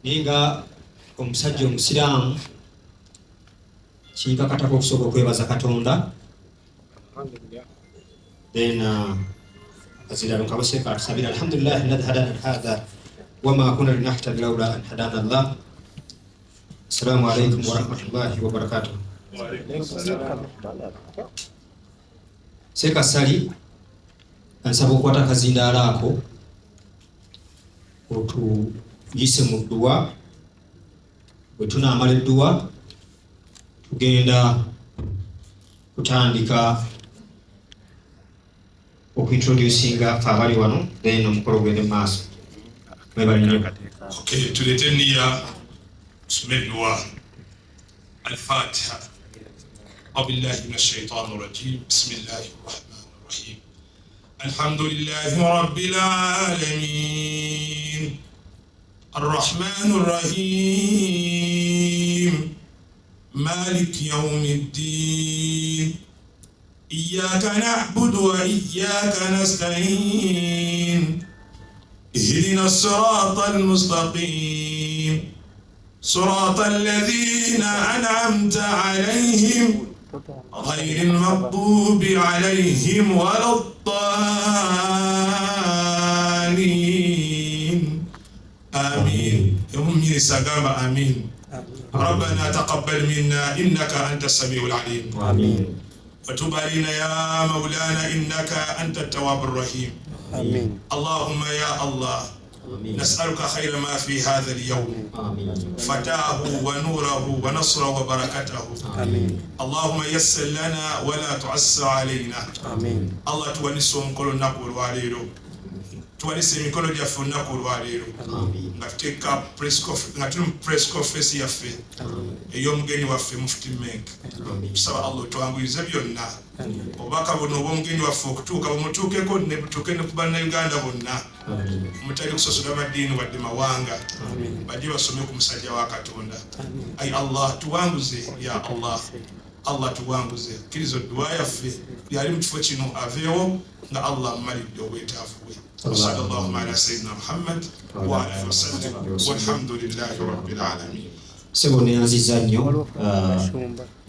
ninga omusajja omusiraamu kinkakatako okusobola okwebaza Katonda. Then azira nkabaseka atusabira alhamdulillah alladhi hadana hadha wama kunna linahtadiya lawla an hadana Allah. Assalamu alaykum wa rahmatullahi wa barakatuh. Seka sali ansaba okwata akazindaala ako otuyise mu dduwa. Bwe tunaamala edduwa tugenda kutandika okuintroducinga fe abali wano, then omukolo gwende mu maaso. Okay, tulete nniya tusome edduwa. Al-Fatiha. A'uubillahi minash shaitaani rajiim. Bismillahir rahmaanir rahiim. Alhamdulillahi rabbil aalamiin. Ar-Rahmaanir Rahiim. Maaliki yawmiddiin. Iyyaaka na'budu wa iyyaaka nasta'iin. اهدنا الصراط المستقيم صراط الذين أنعمت عليهم غير المغضوب عليهم ولا الضالين آمين. يوم سقام آمين. ربنا تقبل منا إنك أنت السميع العليم. آمين. وتب علينا يا مولانا إنك أنت التواب الرحيم. آمين. اللهم يا الله آمين. نسألك خير ما في هذا اليوم، آمين. فتاه ونوره ونصره وبركته. آمين. اللهم يسر لنا ولا تعسر علينا. آمين. الله توانسهم كل نقول واليرو، توانسهم كل جفون نقول واليرو. آمين. نفتكر press conference yaffe ey'omugenyi waffe mufti menk. Tusaba Allah tuwanguyirize byonna obubaka buno obw'omugenyi waffe okutuuka bumutuukeko ne butuuke ne ku bannayuganda bonna, mutali kusasula maddiini wadde mawanga, bajje basome ku musajja wa Katonda. Ai Allah tuwanguze, ya Allah, Allah tuwanguze, kkiriza edduwa yaffe yali mu kifo kino aveewo nga Allah amalidde obwetaavu bwe. وصلى الله على سيدنا محمد وعلى آله وسلم والحمد لله رب العالمين. Sebo neyanziza nnyo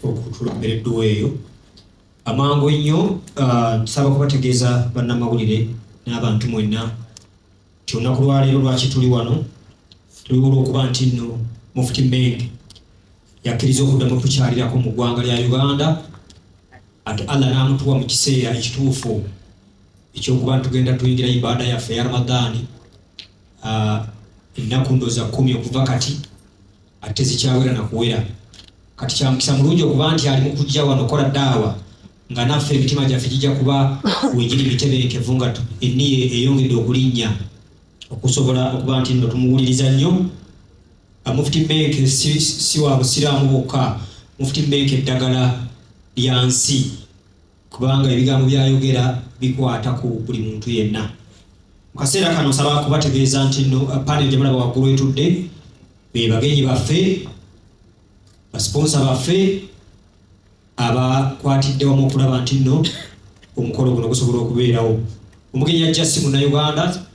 okutulembera edduwa eyo amangu ennyo. Nsaba kubategeeza bannamawulire n'abantu mwenna nti olunaku lwaleero lwaki tuli wano, tuli olw'okuba nti nno mufti menk yakkiriza okuddamu tukyalirako mu ggwanga lya Uganda, ate Allah n'amutuwa mu kiseera ekituufu ekyokuba tugenda tuyingira ibaada yaffe ya Ramadani ennaku ndooza 10 okuva kati, ate zikyawera na kuwera. Kati kyamukisa mulungi okuba nti ali mu kujja wano kola daawa nga naffe emitima gyaffe gijja kuba wegiri mitebenkevu nga enniye eyongedde okulinnya okusobola okuba nti nno tumuwuliriza nnyo. Mufti menk si wa busiraamu bwokka, mufti menk eddagala lya nsi, kubanga ebigambo byayogera bikwata ku buli muntu yenna. Mu kaseera kano nsaba kubategeeza nti nno panel gye mulaba waggulu etudde be bagenyi baffe, basponsa baffe abakwatidde wamu okulaba nti nno omukolo guno gusobola okubeerawo. Omugenyi ajja si Munnayuganda,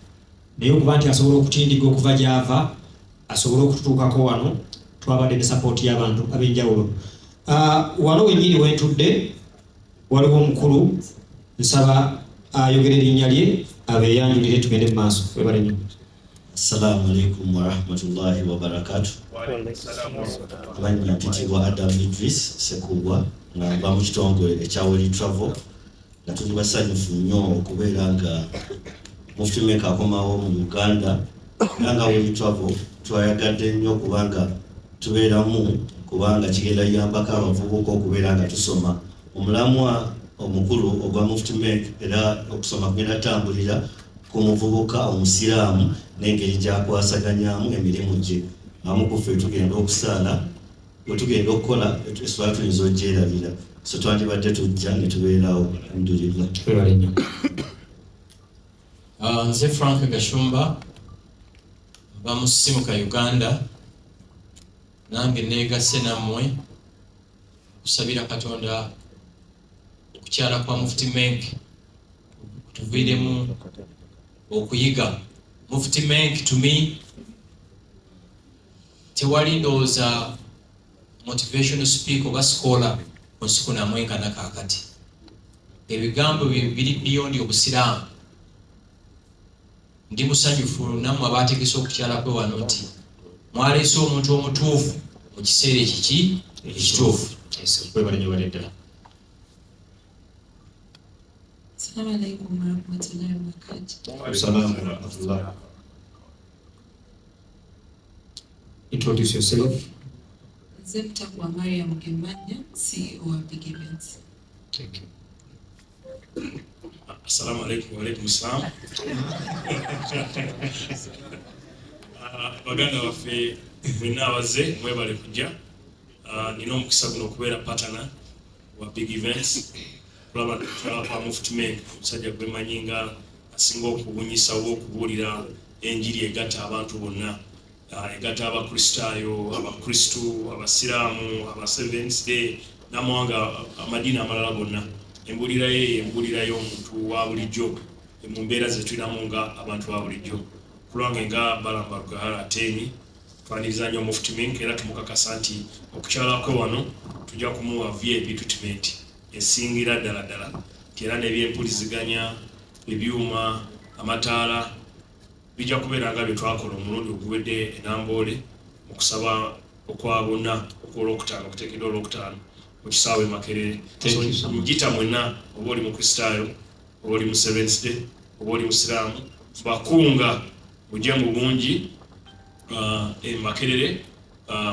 naye okuba nti asobola okutindiga okuva gy'ava asobole okututuukako wano, twabadde ne sapooti y'abantu ab'enjawulo. Wano wennyini wentudde waliwo omukulu, nsaba ayogere erinnya lye abeeyanjulire tugende mu maaso. Webale nnyo. Assalamu alaikum wa rahmatullahi wa barakatuh. Amannya mpitibwa Adam Idris Sekubwa nga mba mu kitongole ekya World Travel, nga tuli basanyufu nnyo okubeera nga mufti menk akomawo mu Uganda, era nga World Travel twayagadde nnyo kubanga tubeeramu, kubanga kigenda yambako abavubuka okubeera nga tusoma omulamwa omukulu ogwa mufti menk, era okusoma kugenda tambulira ku muvubuka omusiraamu n'engeri gy'akwasaganyamu emirimu gye. Amu ku ffe tugenda okusaala, bwe tugenda okukola esobola tuyinza ogyerabira, so twandibadde tujja ne tubeerawo. Alhamdulillah. Nze Frank Gashumba mba mu Simuka Uganda, nange neegase nammwe kusabira Katonda okukyala kwa mufti menk tuviiremu okuyiga. Mufti menk to me tewali ndowooza motivational speaker oba scholar ku nsi kuno amwenkana kaakati. Ebigambo biri beyond obusiraamu. Ndi musanyufu nammwe abaategese okukyalako wano nti mwaleese omuntu omutuufu mu kiseera ekiki ekituufu. Kwebale nyo bale ddala. Assalamu alaikum warahmatullahi wabarakatuh. Assalamu warahmatullahi. Introduce yourself. Zemtakwa Mariam Gemanya, CEO of Big Events. Thank you. Assalamu alaikum wa alaikum assalam. Baganda waffe mwenna abaze mwebale kujja. Nina omukisa guno okubeera partner wa Big Events. Kulaba kwa mufti menk omusajja gwemanyi nga asinga okubunyisa oba okubuulira enjiri egatta abantu bonna. Egatta abakristaayo, abakristu, abasiraamu, aba Seventh Day n'amawanga amadiini amalala gonna. Embulira ye embulira y'omuntu wa bulijjo mu mbeera ze tulinamu nga abantu ba bulijjo. Kulwange nga balamba rugahara ateni twaniriza nnyo mufti menk era tumukakasa nti okukyalako wano tujja kumuwa VIP treatment esingira ddala era n'ebyempuliziganya ebyuma amataala bijja kubeera nga bye twakola omulundi oguwedde enamboole okusaba okwa bonna okw'olwokutaano okuteekeddwa olwokutaano mu kisaawe Makerere. So njita mwenna oba oli mukristaayo oba oli mu Seventh Day oba oli musiraamu bakunga mujje mu bungi Makerere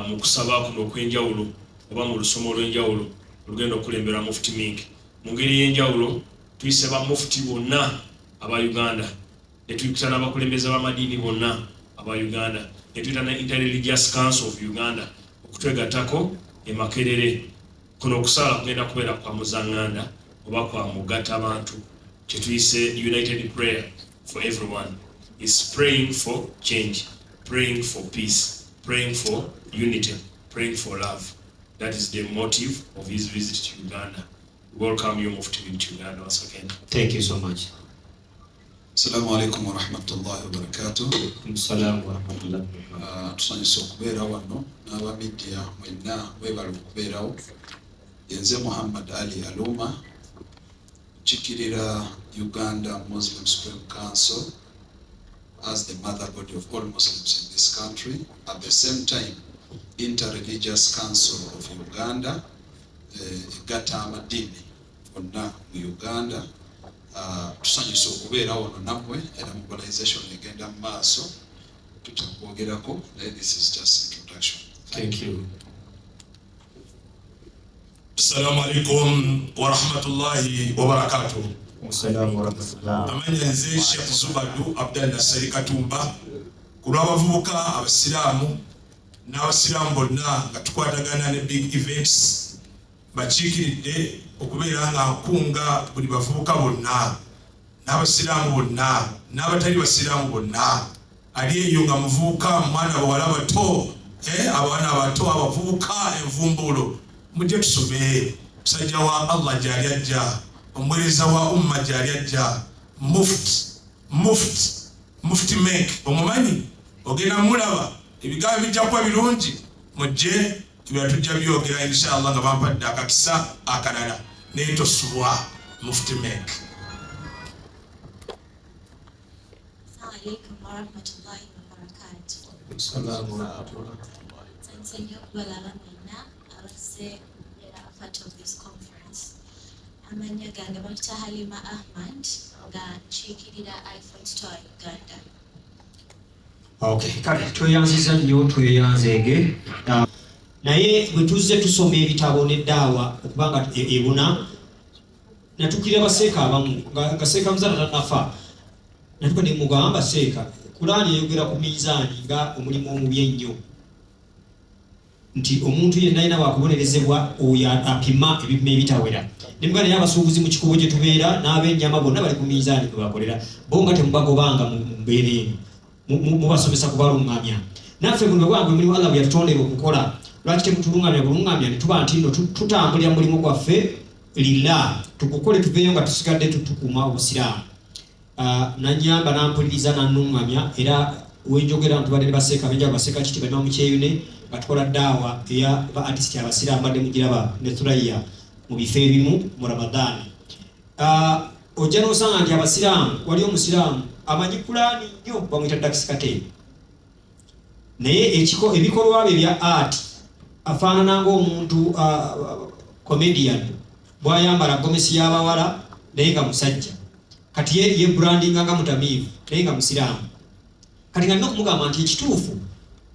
mu kusaba kuno okw'enjawulo oba mu lusomo olw'enjawulo olugenda okulembera mufti menk. Mu ngeri y'enjawulo tuyise ba mufti bonna aba Uganda, ne tuyita n'abakulembeze b'amadiini bonna aba Uganda, ne tuyita ne Interreligious Council of Uganda okutwegattako e Makerere. Kuno okusala kugenda kubeera kwa muzaŋŋanda oba kwa mugatta abantu kye tuyise united prayer for everyone. Is praying for change, praying for peace, praying for unity, praying for love. That is the motive of his visit to Uganda. Welcome you, Mufti, to Uganda once again. Thank you so much. Assalamu alaikum wa rahmatullahi wa barakatuh. Assalamu warahmatullahi. Tusanyuse okubeera wano n'aba media mwenna mwebale okubeerawo. Yenze Muhammad Ali Aluma, Chikirira Uganda Muslim Supreme Council as the mother body of all Muslims in this country. At the same time, Interreligious Council of Uganda, Egatta amadini fonna mu Uganda. Tusanyuse okubeera wano nammwe era mobilization egenda mu maaso tujja kwogerako. This is just introduction. Thank you. Assalamu alaikum wa rahmatullahi wa barakatuh. Assalamu warahmatullahi. Amanya nze Sheikh Zubadu Abdallah Sari Katumba kulw'abavubuka abasiraamu n'abasiraamu bonna nga tukwatagana ne Big Events bakiikiridde okubeera nga nkunga buli bavubuka bonna n'abasiraamu bonna n'abatali basiraamu bonna ali eyo nga muvubuka mwana bawala bato abaana abato abavubuka envumbulo mujje tusome musajja wa Allah gyali ajja omuweereza wa umma gyali ajja mufti menk omumanyi ogenda mulaba ebigambo bijja kuba birungi mujje tujja byogera inshallah nga bampadde akakisa akalala naye tosulwa mufti menk. Assalamu alaikum warahmatullahi wabarakatuh. Assalamu warahmatullahi. Thank you part of this conference. Amanya gange bakita Halima Ahmad nga nkiikirira iPhone Store Uganda. Okay, kale tweyanziza nnyo tweyanzeege. Naye bwe tuzze tusoma ebitabo n'eddaawa okubanga ebuna natukirira baseeka abamu nga seeka muzana nafa natuka ne mugamba seeka Kulaani eyogera ku mizaani nga omulimu omubi ennyo nti omuntu yenna alina bwakubonerezebwa oyo apima ebipimo ebitawera. Ne muganda naye abasuubuzi mu kikubo gye tubeera n'ab'ennyama bonna bali ku mizaani kwe bakolera bo nga temubagobanga mu mbeera eno mubasomesa kubalungamya. Naffe guno bwange mulimu Allah bwe yatutondera okukola lwaki temutulungamya bulungamya ne tuba nti nno tutambulira mulimu gwaffe lillah tukukole tuveeyo nga tusigadde tutukuma obusiraamu. Nanyamba nampuliriza nannungamya era wenjogera ntubadde ne baseeka benja baseka kiti balima mu kyeyune batukola daawa eya ba artist abasiraamu badde mugiraba ne Thuraya mu bifo ebimu mu Ramadani. Ojja n'osanga nti abasiraamu wali omusiraamu amanyi Kulaani nnyo bamuyita Dakisikate, naye ebikolwa bye bya art afaanana ng'omuntu comedian bw'ayambala gomesi y'abawala naye nga musajja, kati ye brandinga nga mutamiivu naye nga musiraamu. Kati nga nina okumugamba nti ekituufu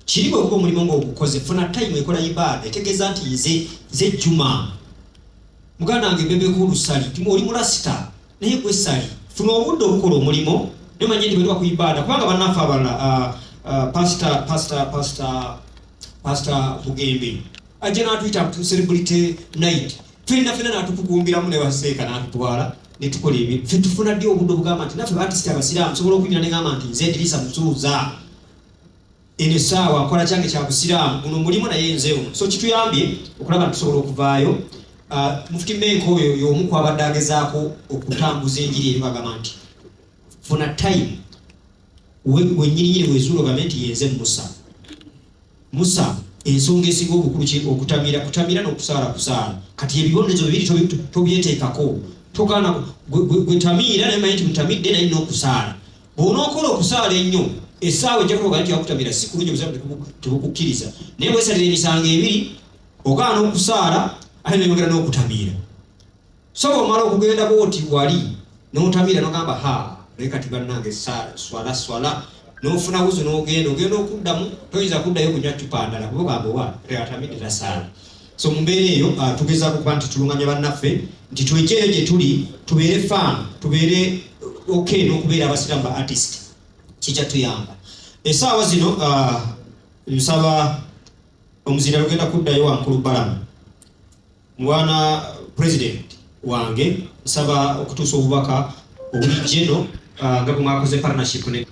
kiri bwe kuba omulimu ng'ogukoze, funa time ekola ibaada etegeeza nti nze Juma muganda wange bebeku lusali oli mulasita naye gwe sali, funa obudde obukola omulimo nemanye nti bwe tuba ku ibaada, kubanga bannaffe abalala Pastor Bugembe ajja n'atuyita celebrity night, ffenna n'atukugumbiramu ne baseeka n'atutwala ne tukola ebintu. Ffe tufuna ddi obudde obugamba nti naffe baartist abasiraamu sobola okuyimira ne ngamba nti nze Idrisa Musuuza eno essaawa nkola kyange kya busiraamu, guno mulimu naye nzeewo. So kituyambye okulaba nti tusobola okuvaayo. Mufti menk oyo y'omu ku abadde agezaako okutambuza enjiri eri bagamba nti funa time wennyininyini wezuula ogambe nti yenze Musa ensonga esinga obukulu okutamira n'okusaala. Kati ebibonerezo bibiri tobyeteekako, togaana gwetamiira naye manyi nti mutamidde naye n'okusaala. Bw'onookola okusaala ennyo essaawa ejja kuloga nti yakutamira si kulungi obuzibu tebukukkiriza, naye bwesalira emisango ebiri ogaana okusaala ate neyongera n'okutamiira. So bw'omala okugenda bw'oti wali n'otamiira n'ogamba naye kati bannange swala n'ofuna wuzo n'ogenda okuddamu, toyinza kuddayo kunywa cupa ndala kuba ogamba atamidde tasaala. So mu mbeera eyo tugezaako kuba nti tulunganya bannaffe nti twekyeyo gye tuli tubeere faanu, tubeere okay n'okubeera abasiraamu ba artist, kijja tuyamba. Essaawa zino nsaba omuzira lugenda kuddayo wankulu Balamu mwana president wange, nsaba okutuusa obubaka obujje no nga bwe mwakoze partnership ne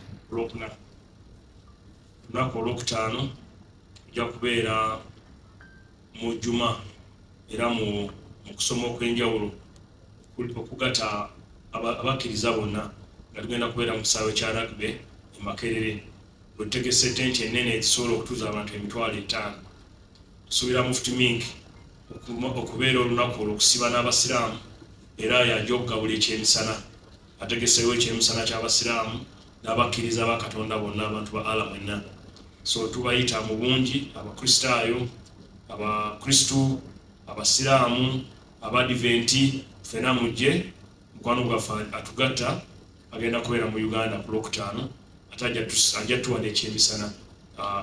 lunaku olwokutaano ojja kubeera mu Juma era mu kusoma okw'enjawulo okugatta abakkiriza bonna nga tugenda kubeera mu kisaawe kya rugby e Makerere. Wetutegese tenti ennene ezisobola okutuuza abantu 5,000. Tusuubira Mufti Menk okubeera olunaku olw'okusiba n'abasiraamu era yajja okugabula ekyemisana. Ategeseewo ekyemisana ky'abasiraamu n'abakkiriza ba Katonda bonna abantu ba Allah mwenna. So tubayita mu bungi abakristaayo, abakristu, abasiraamu, abadiventi, ffenna mujje mukwano gwaffe atugatta agenda kubeera mu Uganda ku Lwokutaano ate ajja tuwa n'ekyemisana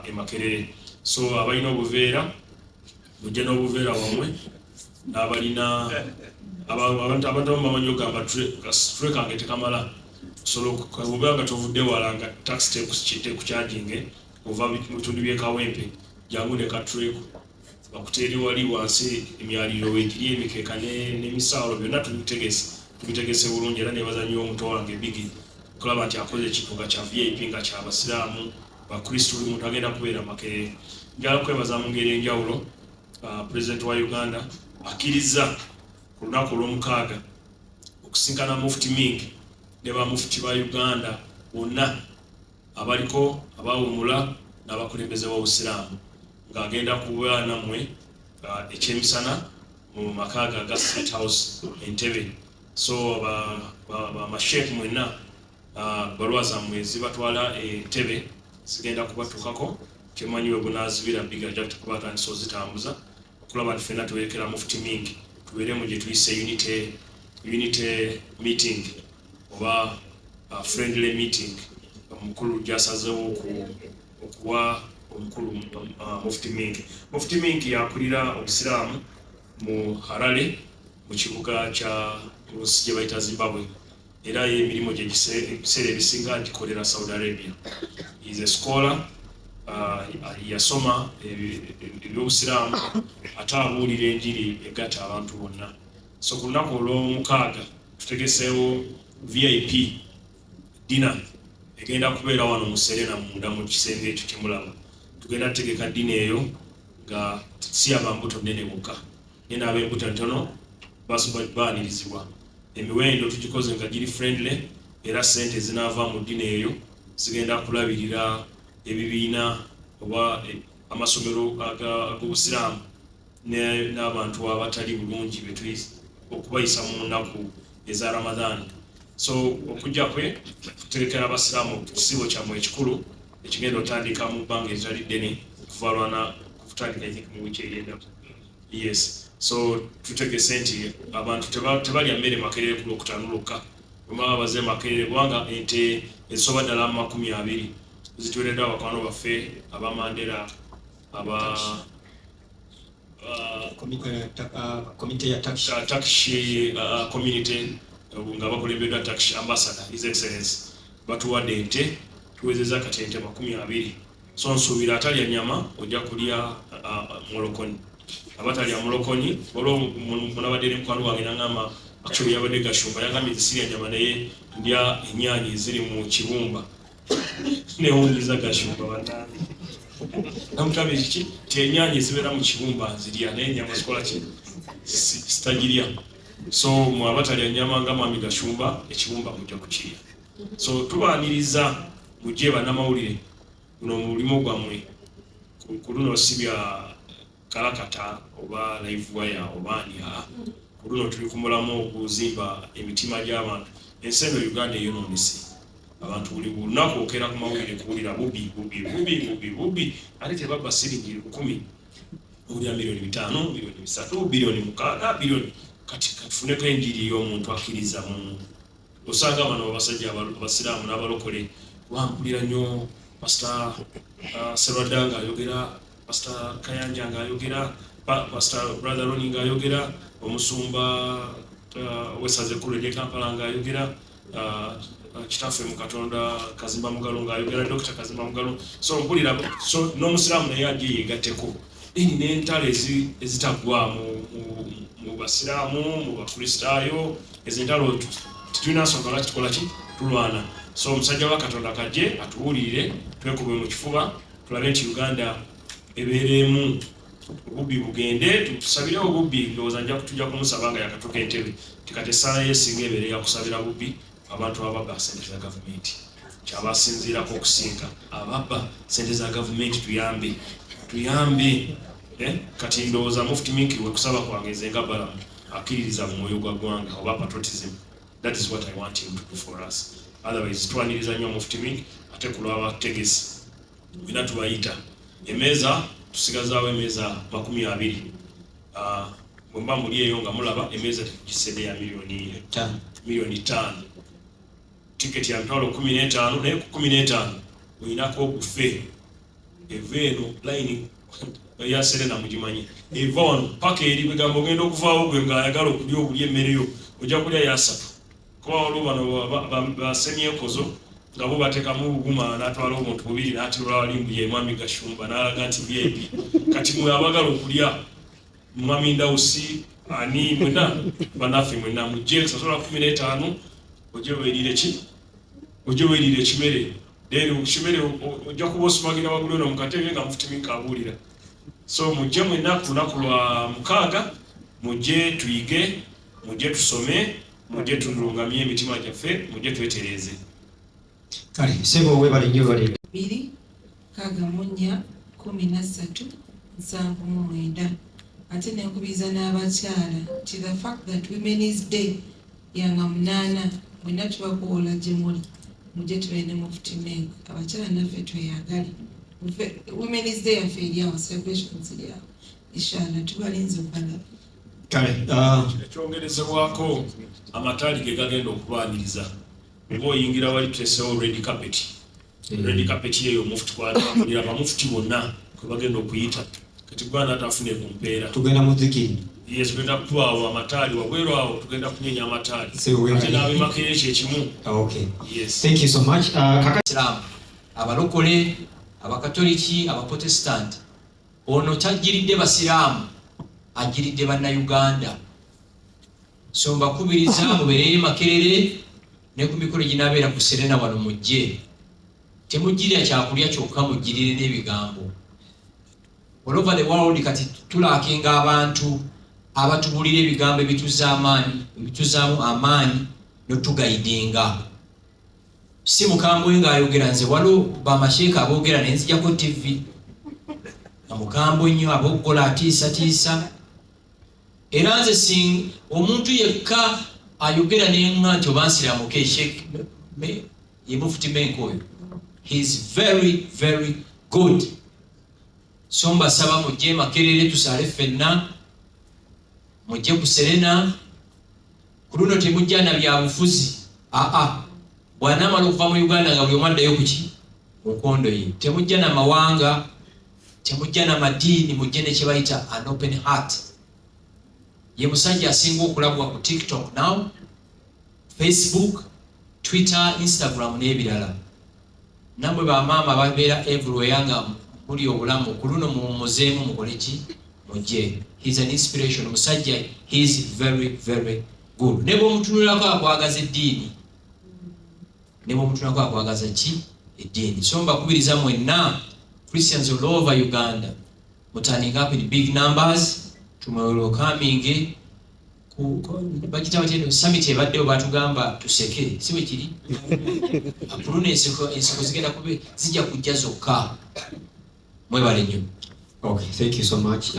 e Makerere. So abalina obuveera mujje n'obuveera wamwe n'abalina abantu bamanyi ogamba tulekange tekamala osobola nga tovudde wala nga taxi tekukyajinge ova mu bitundu by'ekawempe jangu ne katuleko bakuteeri wali wansi emyaliro wegiri emikeeka n'emisaalo byonna tubitegese bulungi era nebaza nnyo omuto wange Bigi okulaba nti akoze ekivuga kya VIP nga ky'abasiraamu bakristu buli muntu agenda kubeera Makerere. Njala kwebaza mu ngeri enjawulo President wa Uganda akkiriza ku lunaku olw'omukaaga okusinkana Mufti Menk ne bamufti ba Uganda bonna abaliko abawumula n'abakulembeze b'obusiraamu ng'agenda kuba nammwe ekyemisana mu makaaga ga State House Entebbe. So bamasheefu mwenna balwa zammwe zibatwala Entebbe zigenda kubatuukako, kyemanyiwe bunaazibira Big ajja kuba atandisa ozitambuza okulaba nti ffenna tuwerekera Mufti Menk tubeeremu gye tuyise unity meeting oba friendly meeting. Omukulu gyasazeewo okuwa omukulu Mufti Menk. Mufti Menk yakulira obusiraamu mu Harare mu kibuga kya nsi gye bayita Zimbabwe era emirimu gye ebiseera ebisinga gikolera Saudi Arabia. Is a scholar, yasoma ebyobusiraamu ate abuulira enjiri egatta abantu bonna. So ku lunaku olw'omukaaga tutegeseewo VIP dinner egenda kubeera wano mu Serena munda mu kisenge ekyo kyemulaba. Tugenda tutegeka dina eyo nga si abambuto nnene bokka naye n'ab'embuto ntono baanirizibwa. Emiwendo tugikoze nga giri friendly era ssente zinaava mu dina eyo zigenda kulabirira ebibiina oba amasomero ag'obusiraamu n'abantu abatali bulungi betuyisa okubayisa mu nnaku eza Ramadhan. So okujja kwe tuterekera abasiraamu ekisibo kyammwe ekikulu ekigenda otandika mu bbanga eritali ddene okuva lwana kutandika mu wiki eyenda. Yes, so tutegese nti abantu tebalya mmere makerere ku Lwokutaano lwokka, bwemaba baze makerere kubanga ente ezisoba ddala 20 zituweereddwa abakwano baffe abamandera komite ya Turkish community nga bakulembeddwa Turkish ambassador His Excellency batuwadde ente tuwezezza kati ente 20. So nsuubira atalya nnyama ojja kulya mulokoni, abatalya mulokoni olwo munabadde ne mukwano wange n'angamba actually yabadde gashumba yagambye zisirya nnyama naye ndya ennyaanya eziri mu kibumba newunyiza gashumba bannange namutabe kiki ti ennyaanya ezibeera mu kibumba nzirya naye ennyama zikola ki zitagirya. So mu abatalya nnyama nga mwami gashumba ekibumba mujja kukirya. So tubaaniriza mujje bannamawulire guno mulimu gwammwe ku luno si bya kalakata oba live wire oba nya ku luno tuli ku mulamu okuzimba emitima gy'abantu. Ensi eno Uganda eyonoonese, abantu buli lunaku okeera ku mawulire kuwulira bubi ate tebabba siringi 10 owulira milioni 5 milioni 3 bilioni 6 bilioni kati tufuneko enjiri y'omuntu akkiriza mu osanga bano abasajja abasiraamu n'abalokole wampulira nnyo Pastor Serwada ng'ayogera, Pastor Kayanja ng'ayogera, Pastor Brother Roni ng'ayogera, omusumba wesaze kule lye Kampala ng'ayogera, kitaffe mu Katonda Kazimba Mugalo ng'ayogera, Dr. Kazimba Mugalo. So mpulira so n'omusiraamu naye ajje yeegatteko. Eni n'entalo ezitagwa mu basiraamu mu bakristaayo ezentalo tulina nsonga lwaki tukola ki tulwana. So omusajja wa Katonda kajje atuwulire twekube mu kifuba tulabe nti Uganda ebeeremu obubbi bugende tusabire obubbi ndowooza nja kutujja kumusaba nga yakatuka entebe tikati essala yesinga ebeere yakusabira bubbi abantu ababba sente za gavumenti kyabasinziirako okusinga ababba sente za gavumenti tuyambe kati ndowooza mufti menk we kusaba kwange nga balamu akkiririza mu mwoyo gwa ggwanga oba patriotism. That is what I want him to do for us. Otherwise twaniriza nnyo mufti menk ate kulwa tegesi bina tubayita emeza tusigazaawo emeza 20 bwemba muli eyo nga mulaba emeza tugisede ya milioni 5 tiketi ya ntwalo 15 naye ku 15 oyinako obufe eveeno line ya Serena mugimanyi eva wano paka eri bigambo ogenda okuvaawo gwe ng'ayagala okulya obulya emmereyo ojja kulya yasatu kuba olwo bano basemyekozo nga bo bateekamu obuguma n'atwala omuntu bubiri n'atirula walimbu ye mwami gashumba n'alaga nti VIP kati mwe abagala okulya mwami ndawusi ani mwena bannaffe mwena mujje sasola 15 ojje weerire ekimere then ekimere ojja kuba osumagira waggulu eno mu katebe nga mufti menk abuulira. So mujje mwena ku lunaku lwa 6 mujje tuyige mujje tusome mujje tulungamye emitima gyaffe mujje twetereze. Kale sebo webale nnyo bale 2 Kagamonya 13/79 ate nenkubiriza n'abakyala nti the fact that Women's Day yanga 8 mwena tubakuwola gye muli mujje tube ne mufti menk abakyala naffe tweyagale. Women's Day yaffe eryawo celebrations eryawo inshallah tubalinze obalaba. kale ekyongerezebwako amataali ge gagenda okubaaniriza oba oyingira wali tuteesewo red carpet yeyo mufti kwatambulira abamufuti bonna kwe bagenda okuyita kati gwana atafune ku mpeera tugenda mu dhikiri tugenda kutwawo amataali wabweru awo tugenda kunyenya amataali ate n'abemakere kyekimu. Okay. Yes. Thank you so much. Islam abalokole abakatoliki abaprotestant ono tajiridde basiraamu ajiridde bannayuganda. So mbakubiriza mubeerere makerere ne ku mikolo ginaabeera ku Serena wano mujje temujjirira kyakulya kyokka mujjirire n'ebigambo. All over the world kati tulaakinga abantu abatubulira ebigambo ebituzaamu amaanyi n'otugaidinga. si mukambwe ng'ayogera nze waliwo bamasheeka aboogera ne nzijako TV na mukambwe nnyo abogola atiisatiisa era nze omuntu yekka ayogera nenga nti oba nsiramuke ye mufti menk oyo. He is very very good. So mbasaba mujje Makerere tusaale ffenna, mujje ku Serena. Ku luno temujja na byabufuzi. Bw'anaamala okuva mu Uganda nga buli omu addayo kuki mu nkondo ye. Temujja na mawanga, temujja na madiini, mujje ne kye bayita an open heart. Ye musajja asinga okulabwa ku TikTok now, Facebook, Twitter, Instagram n'ebirala. Namwe bamaama babeera everywhere nga muli obulamu, ku luno mumuzeemu mukole ki? Mujje. He's an inspiration. Musajja, he is very very good. Ne bw'omutunulako akwagaza eddiini, ne bw'omutunulako akwagaza ki? Eddiini. So mbakubiriza mwenna Christians all over Uganda, turning up in big numbers. Tomorrow coming bakita bateno summit ebaddeyo batugamba tuseke si bwe kiri apuluna ensiko zigenda kube zijja kujja zokka. Mwebale nnyo. Okay, thank you so much.